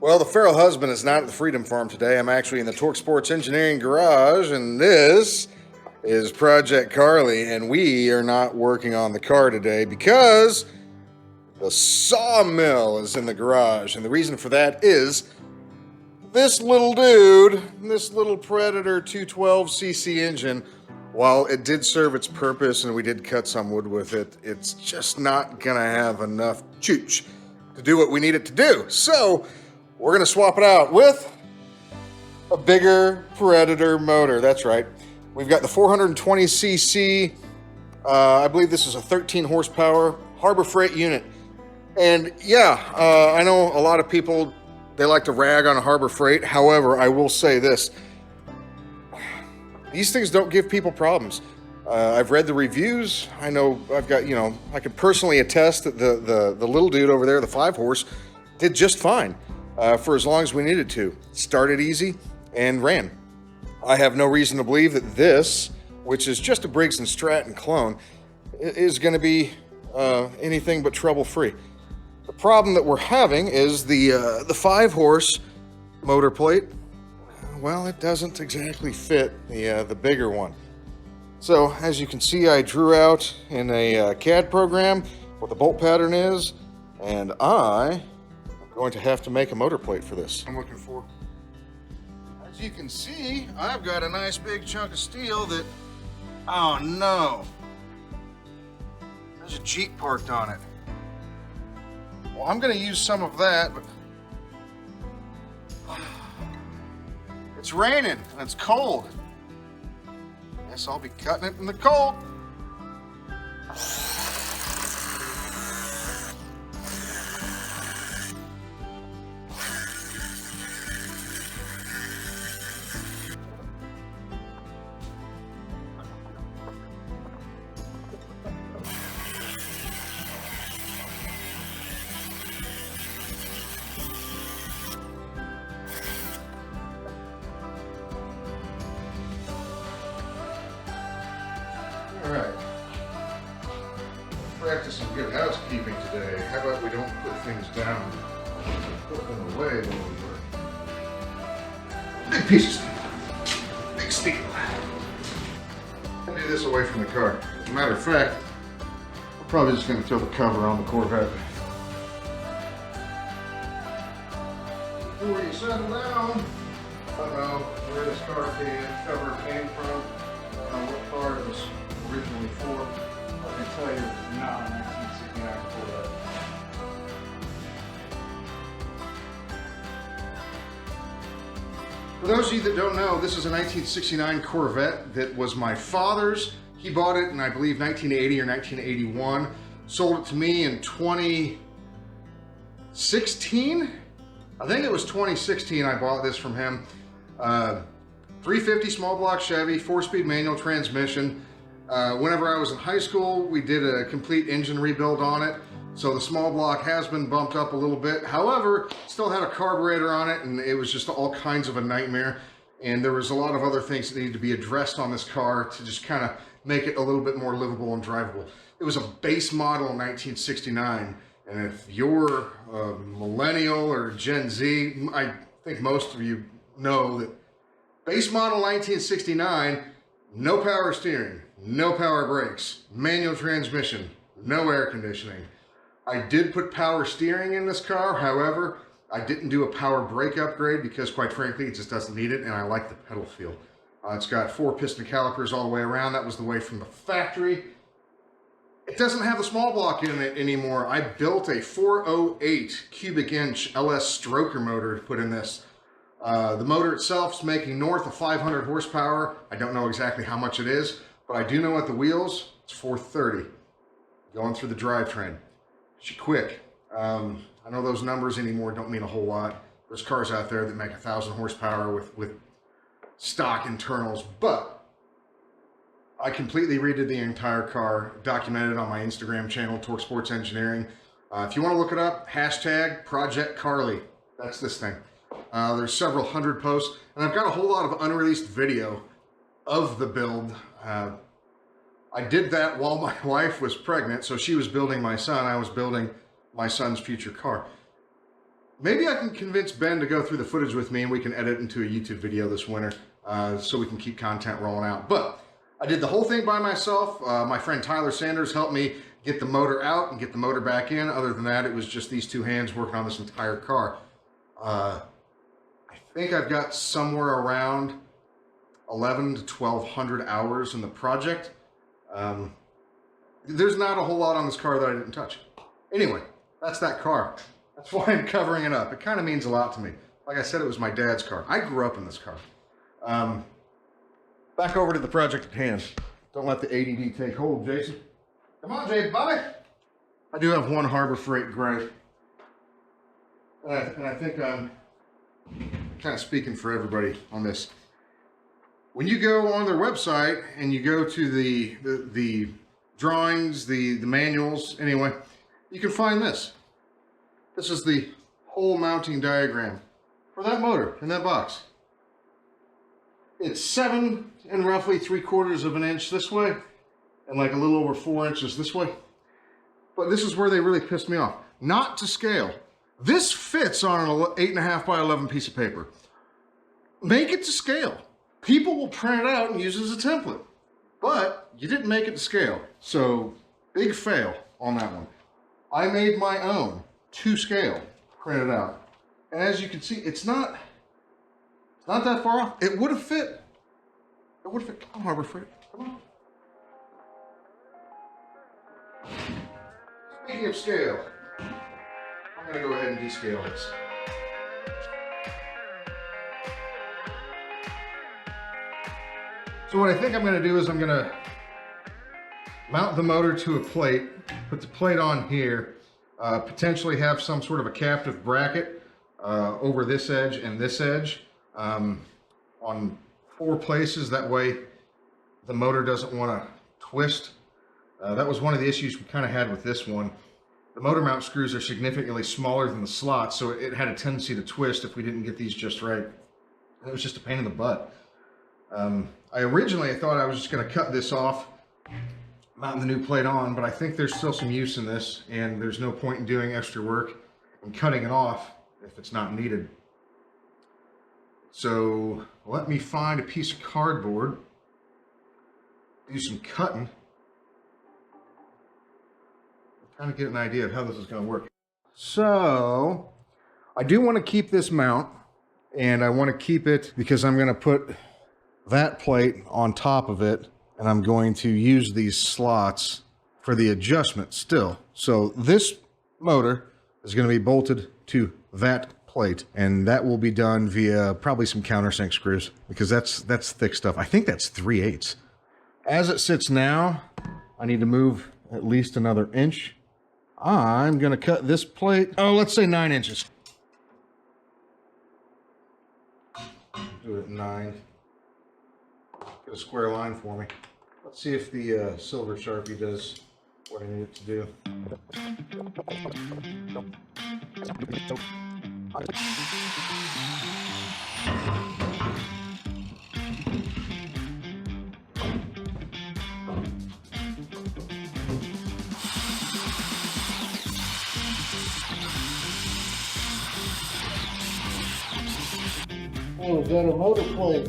Well, the feral husband is not at the Freedom Farm today. I'm actually in the Torque Sports Engineering garage, and this is Project Carly, and we are not working on the car today because the sawmill is in the garage. And the reason for that is this little dude, this little Predator 212cc engine, while it did serve its purpose and we did cut some wood with it, it's just not gonna have enough chooch to do what we need it to do. So we're gonna swap it out with a bigger Predator motor. That's right. We've got the 420cc, I believe this is a 13 horsepower Harbor Freight unit. And yeah, I know a lot of people, they like to rag on Harbor Freight. However, I will say this. These things don't give people problems. I've read the reviews. I know I've got, I can personally attest that the little dude over there, the 5-horse, did just fine for as long as we needed to. Started easy and ran. I have no reason to believe that this, which is just a Briggs & Stratton clone, is going to be anything but trouble-free. The problem that we're having is the 5-horse motor plate. Well, it doesn't exactly fit the bigger one. So as you can see, I drew out in a CAD program what the bolt pattern is, and I am going to have to make a motor plate for this. I'm looking for. As you can see, I've got a nice big chunk of steel that, oh no, there's a Jeep parked on it. Well, I'm gonna use some of that, but it's raining and it's cold. Guess I'll be cutting it in the cold. All right. Practice some good housekeeping today. How about we don't put things down, put them away when we work. Big piece of steel. Big steel. I'll do this away from the car. As a matter of fact, I'm probably just going to throw the cover on the Corvette. Before you settle down, I don't know where this cover came from. I don't know what car it was originally for. I can tell you it's not a 1969 Corvette. For those of you that don't know, this is a 1969 Corvette that was my father's. He bought it in, I believe, 1980 or 1981. Sold it to me in 2016. I think it was 2016 I bought this from him. 350 small block Chevy, 4-speed manual transmission. Whenever I was in high school, we did a complete engine rebuild on it. So the small block has been bumped up a little bit. However, still had a carburetor on it, and it was just all kinds of a nightmare. And there was a lot of other things that needed to be addressed on this car to just kind of make it a little bit more livable and drivable. It was a base model in 1969. And if you're a millennial or Gen Z, I think most of you know that base model 1969, no power steering, no power brakes, manual transmission, no air conditioning. I did put power steering in this car. However, I didn't do a power brake upgrade because, quite frankly, it just doesn't need it, and I like the pedal feel. It's got 4 piston calipers all the way around. That was the way from the factory. It doesn't have the small block in it anymore. I built a 408 cubic inch LS stroker motor to put in this. The motor itself is making north of 500 horsepower. I don't know exactly how much it is, but I do know at the wheels, it's 430. Going through the drivetrain. She quick. I know those numbers anymore don't mean a whole lot. There's cars out there that make 1,000 horsepower with stock internals, but I completely redid the entire car, documented on my Instagram channel, Torque Sports Engineering. If you want to look it up, hashtag Project Carly. That's this thing. There's several hundred posts, and I've got a whole lot of unreleased video of the build. I did that while my wife was pregnant, so she was building my son, I was building my son's future car. Maybe I can convince Ben to go through the footage with me and we can edit into a YouTube video this winter so we can keep content rolling out. But I did the whole thing by myself. My friend Tyler Sanders helped me get the motor out and get the motor back in. Other than that, it was just these two hands working on this entire car. I think I've got somewhere around 11 to 1,200 hours in the project. There's not a whole lot on this car that I didn't touch. Anyway, that's that car. That's why I'm covering it up. It kind of means a lot to me. Like I said, it was my dad's car. I grew up in this car. Back over to the project at hand. Don't let the ADD take hold, Jason. Come on, Jay, bye. I do have one Harbor Freight gray. And I think I'm kind of speaking for everybody on this. When you go on their website and you go to the drawings, the manuals, anyway, you can find this. This is the whole mounting diagram for that motor in that box. It's 7 and roughly 3/4 of an inch this way, and like a little over 4 inches this way. But this is where they really pissed me off. Not to scale. This fits on an 8.5 by 11 piece of paper. Make it to scale. People will print it out and use it as a template. But you didn't make it to scale. So big fail on that one. I made my own to scale, printed out. And as you can see, it's not that far off. It would have fit. It would have fit. Come on, Harbor Freight. Come on. Speaking of scale, I'm going to go ahead and descale this. So what I think I'm going to do is I'm going to mount the motor to a plate, put the plate on here, potentially have some sort of a captive bracket over this edge and this edge on 4 places. That way the motor doesn't want to twist. That was one of the issues we kind of had with this one. The motor mount screws are significantly smaller than the slots, so it had a tendency to twist if we didn't get these just right. It was just a pain in the butt. I originally thought I was just going to cut this off, mounting the new plate on, but I think there's still some use in this, and there's no point in doing extra work and cutting it off if it's not needed. So let me find a piece of cardboard, do some cutting, kind of get an idea of how this is going to work. So I do want to keep this mount, and I want to keep it because I'm going to put that plate on top of it, and I'm going to use these slots for the adjustment still. So this motor is going to be bolted to that plate, and that will be done via probably some countersink screws, because that's thick stuff. I think that's 3/8. As it sits now, I need to move at least another inch. I'm going to cut this plate, let's say 9 inches. Do it at 9. Get a square line for me. Let's see if the silver Sharpie does what I need it to do. Oh, is that a motor plate?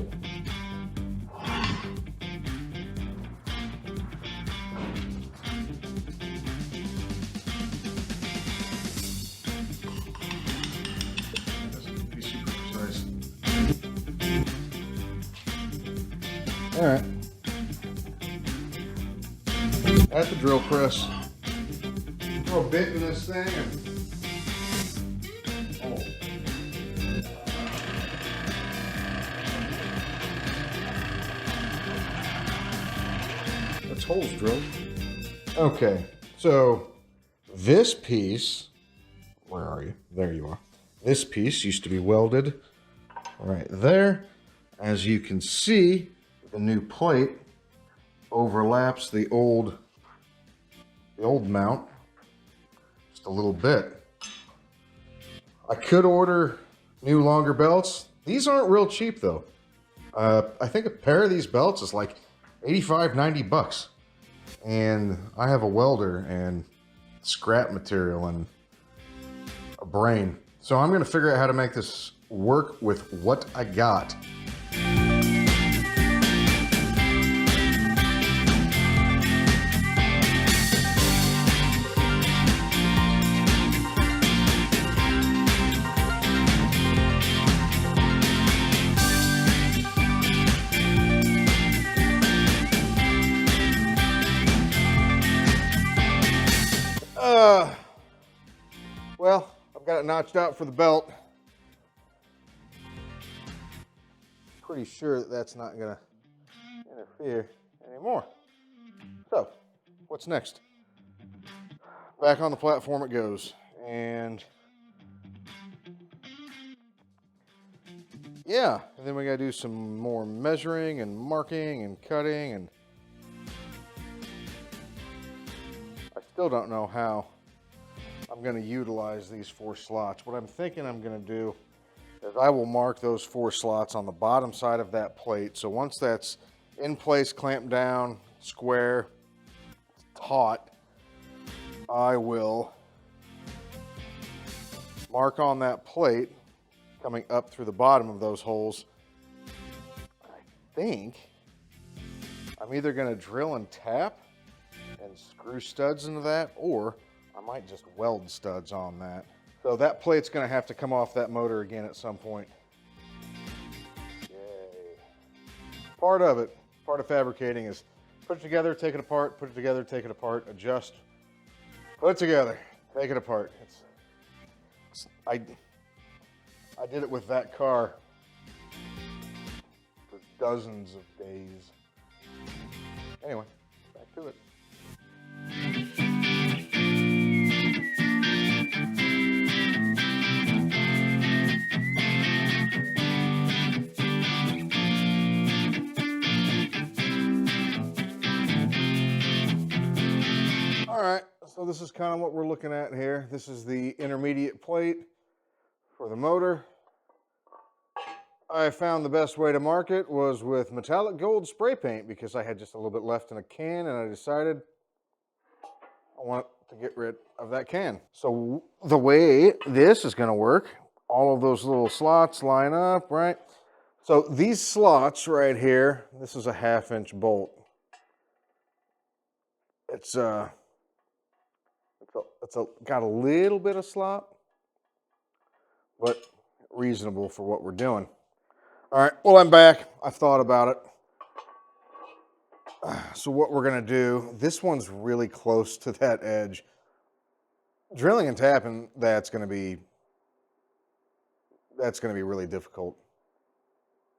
All right. At the drill press, throw a bit in this thing and that's holes drilled. Okay, so this piece, where are you? There you are. This piece used to be welded right there. As you can see, the new plate overlaps the old mount just a little bit. I could order new longer belts. These aren't real cheap though. I think a pair of these belts is like 85, 90 bucks. And I have a welder and scrap material and a brain. So I'm gonna figure out how to make this work with what I got. Well, I've got it notched out for the belt. Pretty sure that that's not gonna interfere anymore. So, what's next? Back on the platform it goes. And yeah, and then we gotta do some more measuring and marking and cutting, and I still don't know how I'm gonna utilize these 4 slots. What I'm thinking I'm gonna do is I will mark those 4 slots on the bottom side of that plate. So once that's in place, clamped down, square, taut, I will mark on that plate coming up through the bottom of those holes. I think I'm either gonna drill and tap and screw studs into that, or I might just weld studs on that. So that plate's gonna have to come off that motor again at some point. Yay. Part of it, part of fabricating is put it together, take it apart, put it together, take it apart, adjust, put it together, take it apart. I did it with that car for dozens of days. Anyway, back to it. All right, so this is kind of what we're looking at here. This is the intermediate plate for the motor. I found the best way to mark it was with metallic gold spray paint because I had just a little bit left in a can, and I decided I want to get rid of that can. So the way this is going to work, all of those little slots line up, right? So these slots right here, this is a 1/2-inch bolt. It's got a little bit of slop, but reasonable for what we're doing. All right, well, I'm back. I've thought about it. So what we're gonna do, this one's really close to that edge. Drilling and tapping, that's gonna be really difficult.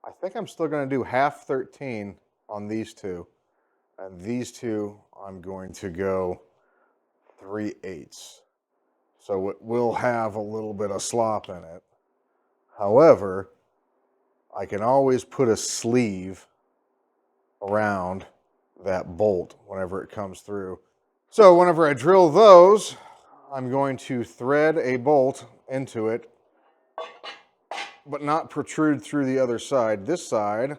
I think I'm still gonna do 1/2-13 on these two. And these two, I'm going to go 3/8. So it will have a little bit of slop in it. However, I can always put a sleeve around that bolt whenever it comes through. So whenever I drill those, I'm going to thread a bolt into it, but not protrude through the other side. This side,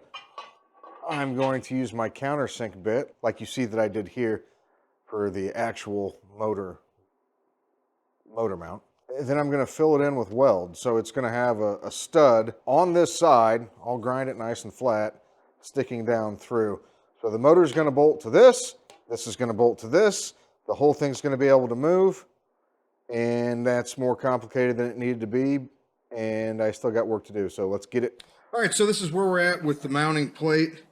I'm going to use my countersink bit, like you see that I did here for the actual motor mount. Then I'm going to fill it in with weld. So it's going to have a stud on this side. I'll grind it nice and flat, sticking down through. So the motor is going to bolt to this. This is going to bolt to this. The whole thing's going to be able to move. And that's more complicated than it needed to be. And I still got work to do. So let's get it. All right, so this is where we're at with the mounting plate.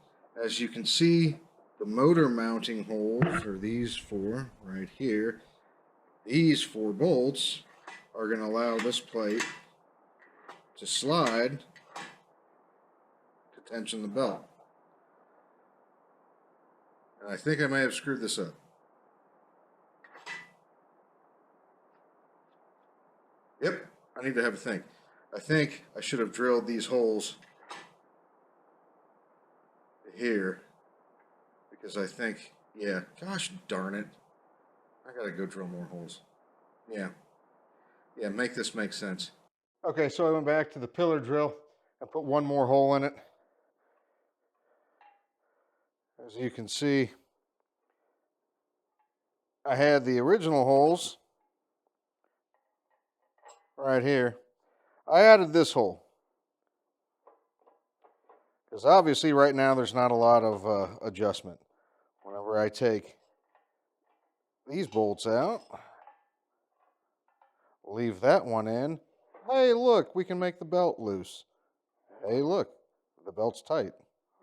As you can see, the motor mounting holes are these 4 right here. These 4 bolts are going to allow this plate to slide to tension the belt. And I think I may have screwed this up. Yep, I need to have a think. I think I should have drilled these holes here because I think, yeah, gosh darn it. I gotta go drill more holes. Yeah, make this make sense. Okay, so I went back to the pillar drill and put one more hole in it. As you can see, I had the original holes right here, I added this hole. Because obviously right now there's not a lot of adjustment. Whenever I take these bolts out, leave that one in. Hey, look, we can make the belt loose. Hey, look, the belt's tight.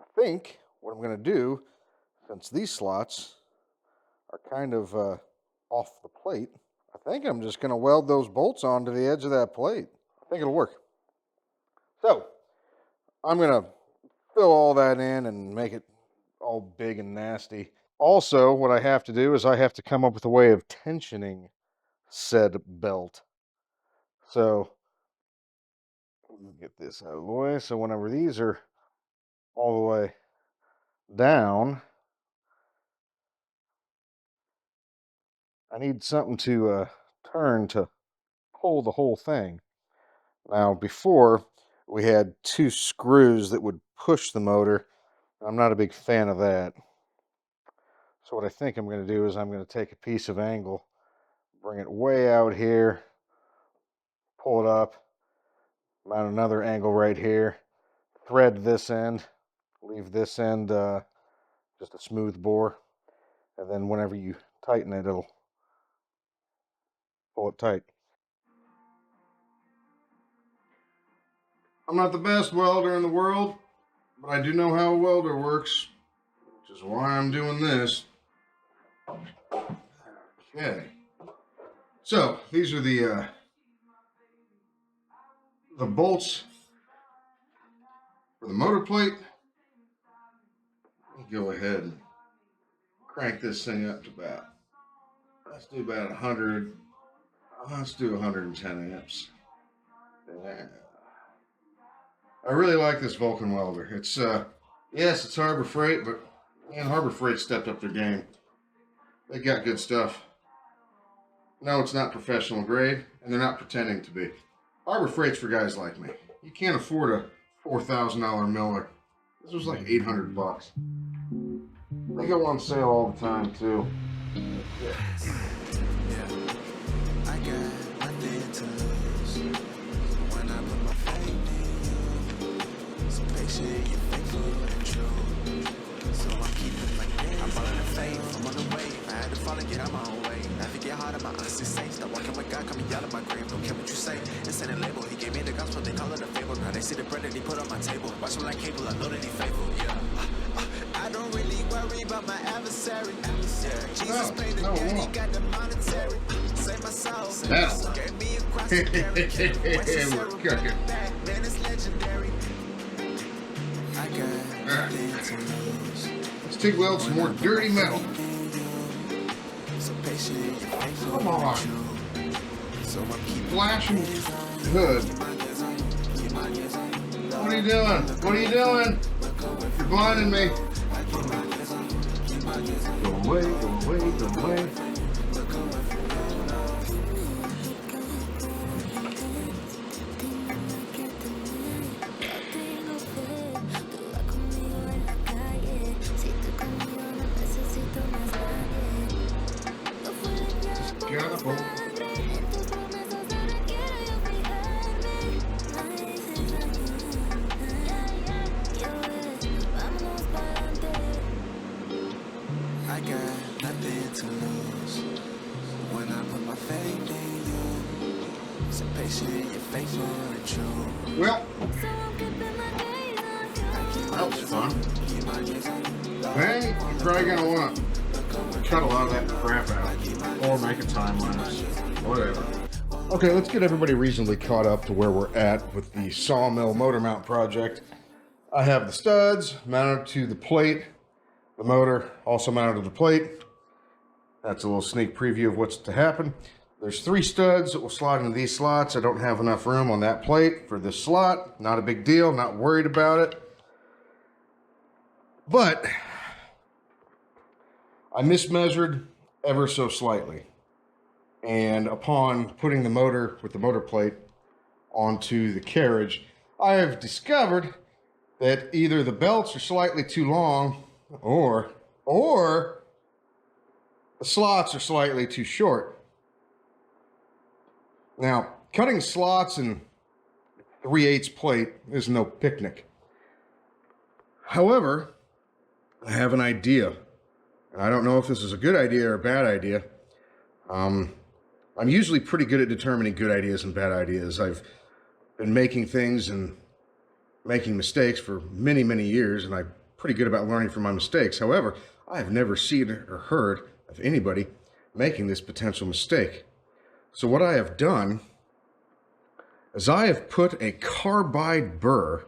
I think what I'm going to do, since these slots are kind of off the plate, I think I'm just going to weld those bolts onto the edge of that plate. I think it'll work. So, I'm going to fill all that in and make it all big and nasty. Also, what I have to do is I have to come up with a way of tensioning said belt. So, get this out of the way. So whenever these are all the way down, I need something to turn to pull the whole thing. Now, before, we had 2 screws that would push the motor. I'm not a big fan of that. So what I think I'm going to do is I'm going to take a piece of angle, bring it way out here, pull it up, mount another angle right here, thread this end, leave this end just a smooth bore, and then whenever you tighten it, it'll pull it tight. I'm not the best welder in the world, but I do know how a welder works, which is why I'm doing this. Okay. So these are the bolts for the motor plate. Let me go ahead and crank this thing up to about, let's do about 100. Let's do 110 amps. Yeah. I really like this Vulcan welder. It's yes, it's Harbor Freight, but man, Harbor Freight stepped up their game. They got good stuff. No, it's not professional grade, and they're not pretending to be. Harbor Freight's for guys like me. You can't afford a $4,000 Miller. This was like $800. They go on sale all the time too. Yeah. I got nothing to lose when I put my faith in you. So patient, you faithful and true. So I'm keeping my game. I'm falling in faith, I'm on the wave. I had to fall and get out my own way. Get hard on my eyes, it's safe. Stop walking with God, coming out of my grave. Don't care what you say. It's in a label. He gave me the gospel, they call it a fable. Now they see the bread that he put on my table. Watch him like cable, I know that he faithful. Yeah. I don't really worry about my adversary. Yeah. Jesus paid the debt, he got the monetary. Save my soul. Gave me a cross to carry. We're cooking. Man, it's legendary. I got nothing to lose. Let's take weld some more dirty metal. Come on. Flashing hood. What are you doing? What are you doing? You're blinding me. Go away, go away, go away. I got nothing to lose when I put my faith in you. So patient, you're faithful and true. Well, that was fun. Man, you're probably gonna want to cut a lot of that crap out, or make a time lapse, whatever. Okay, let's get everybody reasonably caught up to where we're at with the sawmill motor mount project. I have the studs mounted to the plate. The motor also mounted to the plate. That's a little sneak preview of what's to happen. There's 3 studs that will slide into these slots. I don't have enough room on that plate for this slot. Not a big deal, not worried about it. But I mismeasured ever so slightly. And upon putting the motor with the motor plate onto the carriage, I have discovered that either the belts are slightly too long or the slots are slightly too short. Now, cutting slots and 3/8 plate is no picnic. However, I have an idea, and I don't know if this is a good idea or a bad idea. I'm usually pretty good at determining good ideas and bad ideas. I've been making things and making mistakes for many, many years, and I'm pretty good about learning from my mistakes. However, I have never seen or heard of anybody making this potential mistake. So what I have done is I have put a carbide burr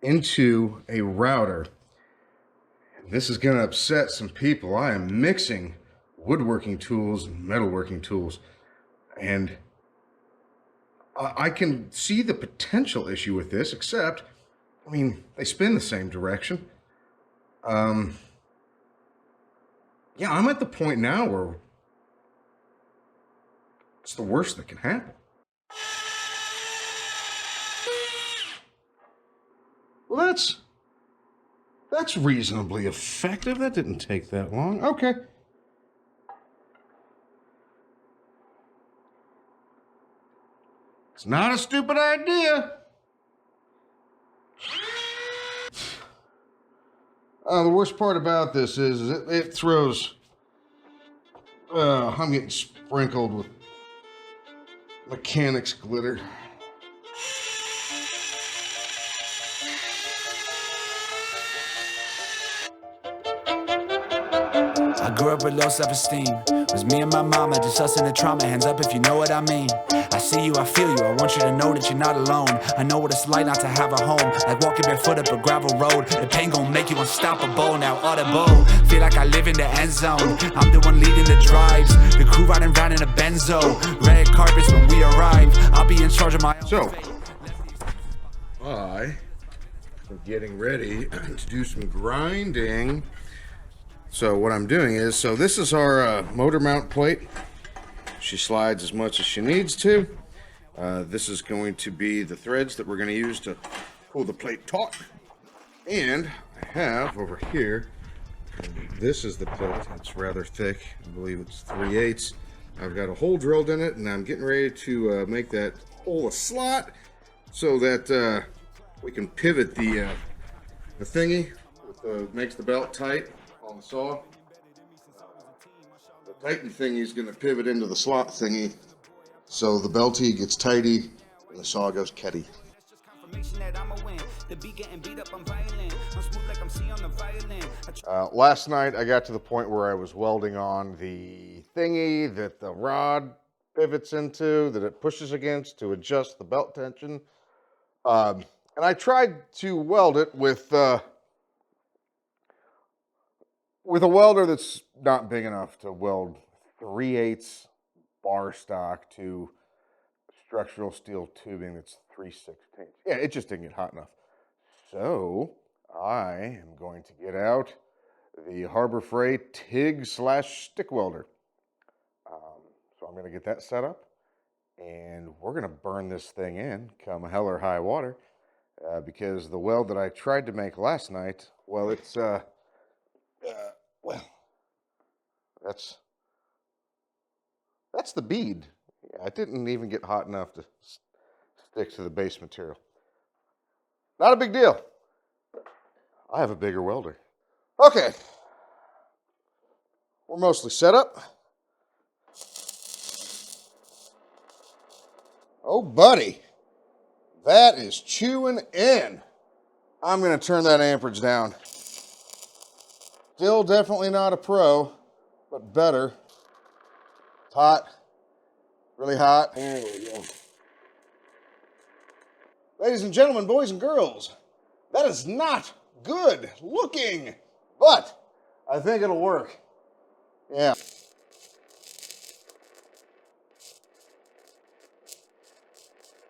into a router. This is going to upset some people. I am mixing woodworking tools and metalworking tools, and I can see the potential issue with this, except, I mean, they spin the same direction. Yeah, I'm at the point now where it's the worst that can happen. Well, that's reasonably effective. That didn't take that long. Okay. It's not a stupid idea. The worst part about this is it throws. I'm getting sprinkled with mechanics glitter. I grew up with low self-esteem. It was me and my mama, just us in the trauma. Hands up if you know what I mean. I see you, I feel you. I want you to know that you're not alone. I know what it's like not to have a home, like walking barefoot up a gravel road. The pain gon' make you unstoppable. Now audible, feel like I live in the end zone. I'm the one leading the drives. The crew riding round in a Benzo. Red carpets when we arrive. I'll be in charge of my own fate. I am getting ready to do some grinding. So what I'm doing is, this is our motor mount plate. She slides as much as she needs to. This is going to be the threads that we're going to use to pull the plate taut. And I have over here, this is the plate. It's rather thick. I believe it's 3/8. I've got a hole drilled in it, and I'm getting ready to make that hole a slot so that we can pivot the thingy that makes the belt tight on the saw. The tighten thingy is going to pivot into the slot thingy, so the belty gets tighty and the saw goes ketty. Last night I got to the point where I was welding on the thingy that the rod pivots into, that it pushes against to adjust the belt tension. And I tried to weld it with a welder that's not big enough to weld 3/8 bar stock to structural steel tubing that's 3/16. Yeah, it just didn't get hot enough. So I am going to get out the Harbor Freight TIG/stick welder. So I'm going to get that set up, and we're going to burn this thing in come hell or high water, because the weld that I tried to make last night, well, it's that's the bead. Yeah, it didn't even get hot enough to stick to the base material. Not a big deal. I have a bigger welder. Okay. We're mostly set up. Oh, buddy. That is chewing in. I'm going to turn that amperage down. Still definitely not a pro, but better. It's hot. Really hot. There we go. Ladies and gentlemen, boys and girls, that is not good looking, but I think it'll work. Yeah.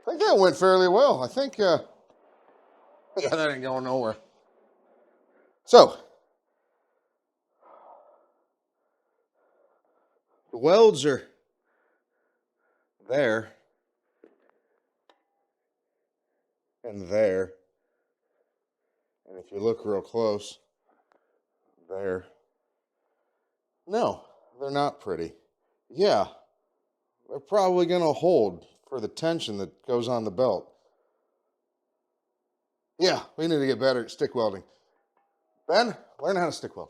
I think that went fairly well. I think, yeah, that ain't going nowhere. So, the welds are there and there. And if you look real close, there. No, they're not pretty. Yeah, they're probably going to hold for the tension that goes on the belt. Yeah, we need to get better at stick welding. Ben, learn how to stick weld.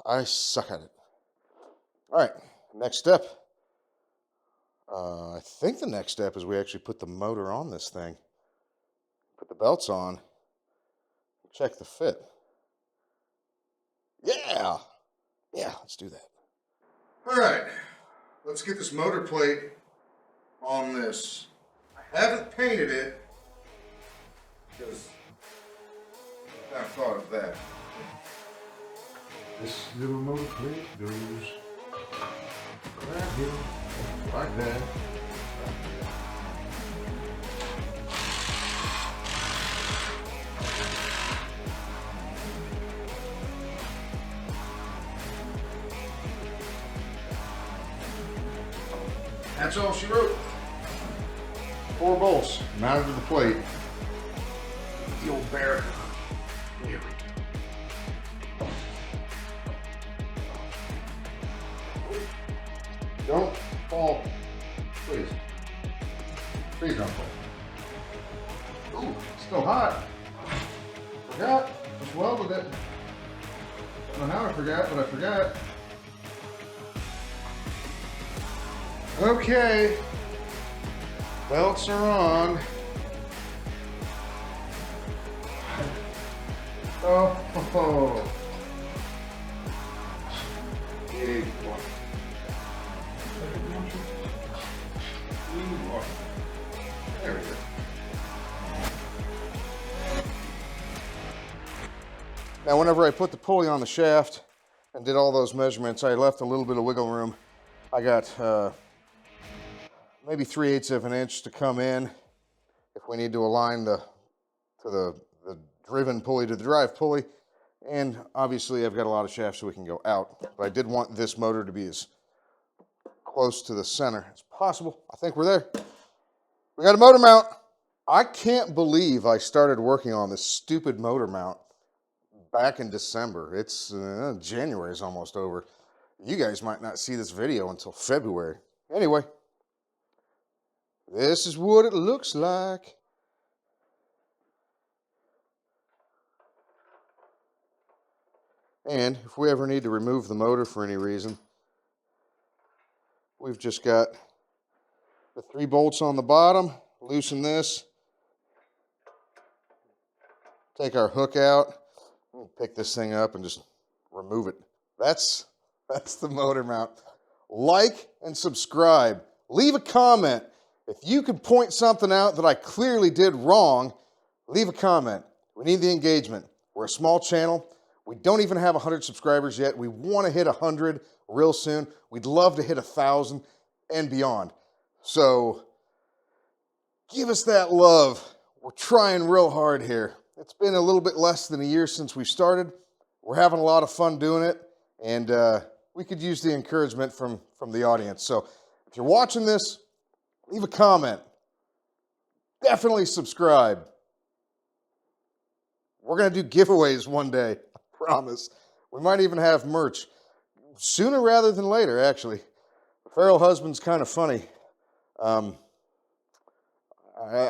I suck at it. All right, next step. I think the next step is we actually put the motor on this thing. Put the belts on. Check the fit. Yeah. Yeah, let's do that. All right, let's get this motor plate on this. I haven't painted it because I haven't thought of that. This little motor plate goes right here, like that. That's all she wrote. 4 bolts mounted to the plate. The old bear. Here we go. Don't fall, please. Please don't fall. Ooh, it's still hot. Forgot. Just welded it. I don't know how I forgot, but I forgot. Okay. Belts are on. Oh. Big one. There we go. Now, whenever I put the pulley on the shaft and did all those measurements, I left a little bit of wiggle room. I got maybe 3/8 of an inch to come in if we need to align the driven pulley to the drive pulley. And obviously I've got a lot of shafts so we can go out. But I did want this motor to be as close to the center as possible. I think we're there. We got a motor mount. I can't believe I started working on this stupid motor mount back in December. It's January is almost over. You guys might not see this video until February. Anyway, this is what it looks like. And if we ever need to remove the motor for any reason, we've just got the 3 bolts on the bottom. Loosen this. Take our hook out. Pick this thing up and just remove it. That's the motor mount. Like and subscribe. Leave a comment. If you could point something out that I clearly did wrong, leave a comment. We need the engagement. We're a small channel. We don't even have 100 subscribers yet. We want to hit 100 real soon. We'd love to hit 1,000 and beyond. So give us that love. We're trying real hard here. It's been a little bit less than a year since we started. We're having a lot of fun doing it, and we could use the encouragement from the audience. So if you're watching this, leave a comment. Definitely subscribe. We're going to do giveaways one day, I promise. We might even have merch. Sooner rather than later, actually. The Feral Husband's kind of funny. I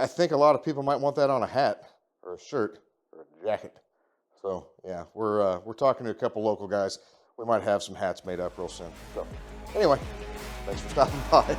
think a lot of people might want that on a hat or a shirt or a jacket. So, yeah, we're talking to a couple local guys. We might have some hats made up real soon. So, anyway, thanks for stopping by.